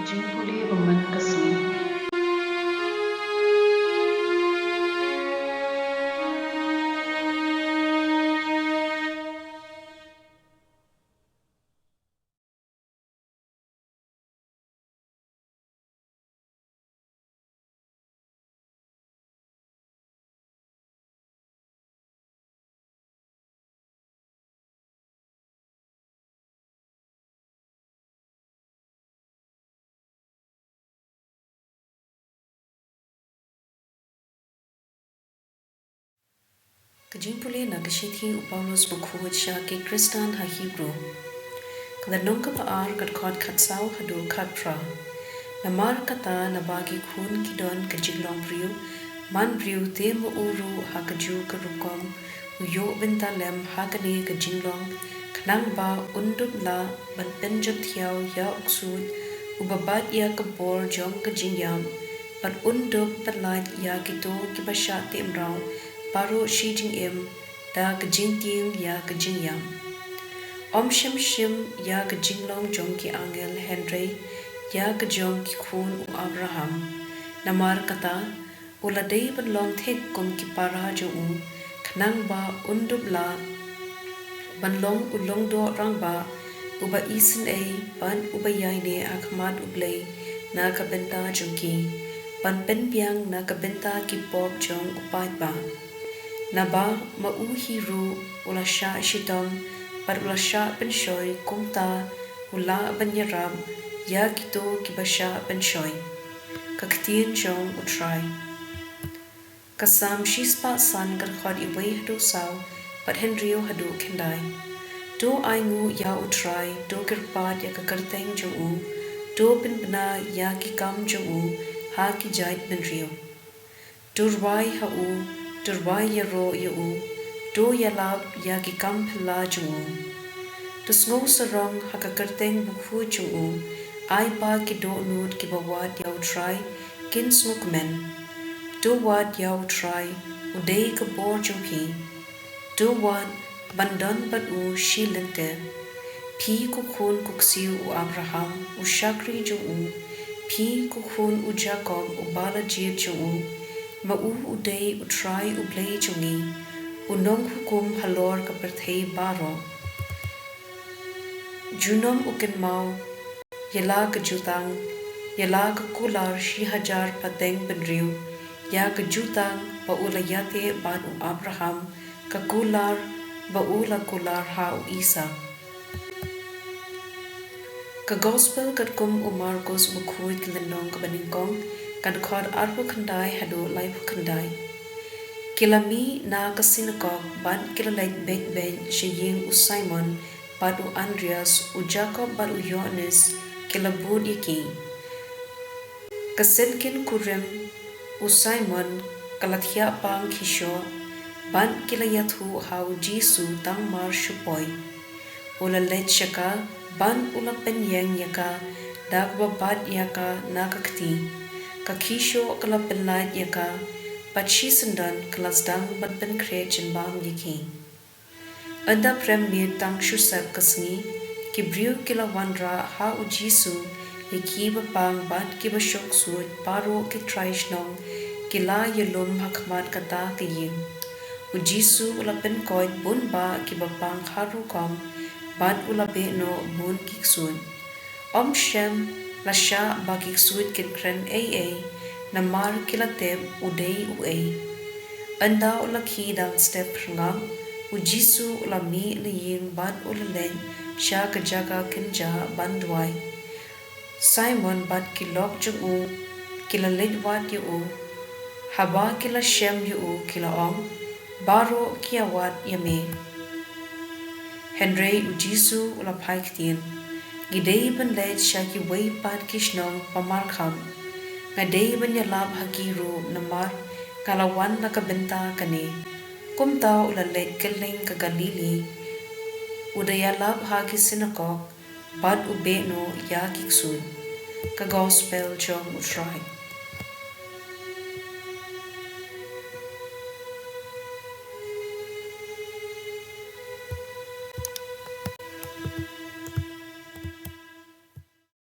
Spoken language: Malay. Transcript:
jingpule woman kasmi. Jingpule na geschithi Paulus bukuwat siya kay Kristan ha Hebrew. Kada nung kapaar kad kod katsaw hadu katra. Namar kata na bagi kun kidon kajiglong briu, man briu te muuru ha kaju karukong, uyo bintalem ha kani kajinglong, kanang ba undut la ban penjat thiyaw ya uksud, ubabat ya kabor jong kajingyam, ban unduk talat ya kito kibasya te imraw, paro shi jing im da kajing ting ya kajing yam. Om shim shim ya kajing long jong ki angel Henry ya kajong ki khun u Abraham. Namar kata uladai ban long thek kom ki para jo u khnang ba undub la ban long ulong do rang ba uba isin ay ban uba yai ne akhmat ublei na kabenta jong ki ban pen biang na kabenta ki pop jong upat ba. Naba mauhiru ula sya shitom par ula sya penshoy kumta ula banyarab ya kito kibasya penshoy ktien jong utray kasam shispa san karkhod iway hadu saw pat henryo hadu kendai do aingu ya utray do kirpat ya kakarteng jong u do pinbna ya kikam jong u ha ki jait benrio durwai ha u durwai ya ro ya u do ya lab ya ki kam phla chung u to sngo sarong ha ka karteng bukhu chung u ai pa ki do nut ki bawat ya try kin smuk men do wat ya try u dei ka bor chung phi do wat bandan bat u shi lente phi ku khun ku siu u Abraham u shakri chung u phi ku khun u Jacob u bala jit chung u ma u udei utrai u Blei chungi unong hukum halor ka perthei baro junom uken mau yala ka jutang yala ka kular shi hajar pateng benriu ya ka jutang pa ulayate ban u Abraham ka kular ba ula kular ha u Isa ka gospel kat kum u Marcos bukhuit lenong ka baningkong kan khod arpu khandai hadu lai khandai kilami na ka sinagog ban kilalait bet bet shiying u Simon bad u Andreas u Jacob bad u Johannes kilabud yaki kasenkin kurem u Simon kalathya pang kisho ban kilayathu hau Jisu tang mar shupoy ula let shaka ban ula penyeng yaka dagwa bad yaka nakakti kakisho kala penlait yaka patshi sendan kelasdang ban penkre jenbam yaki ada premier tang shusap kasni kibriu kila wandra ha u Jisu yaki bapang ban kibashok suit paro ki traishnong kila yelum hakmat kata kiyin u Jisu ula penkoit bun ba kibapang haru kom ban ula beno bun kiksun om shem lasha bakik suit kit kren namar kilatem udei uei anda ulaki dang step ngam u Jisu ulami liying ban ulalen sha kajaga kinja bandwai Simon bat kilok jung u kilalit wat yu u haba kila shem yu u kila ong baro kiawat yame Henry u Jisu ulapai ktien gidei ban let shaki wei pat kishnong pamalkham ngadei ban yalab hakiru namar kalawan nakabenta kane kumta ulalet keling ka Galili udayalab haki sinakok bad ubeno ya kiksud ka gospel jong utray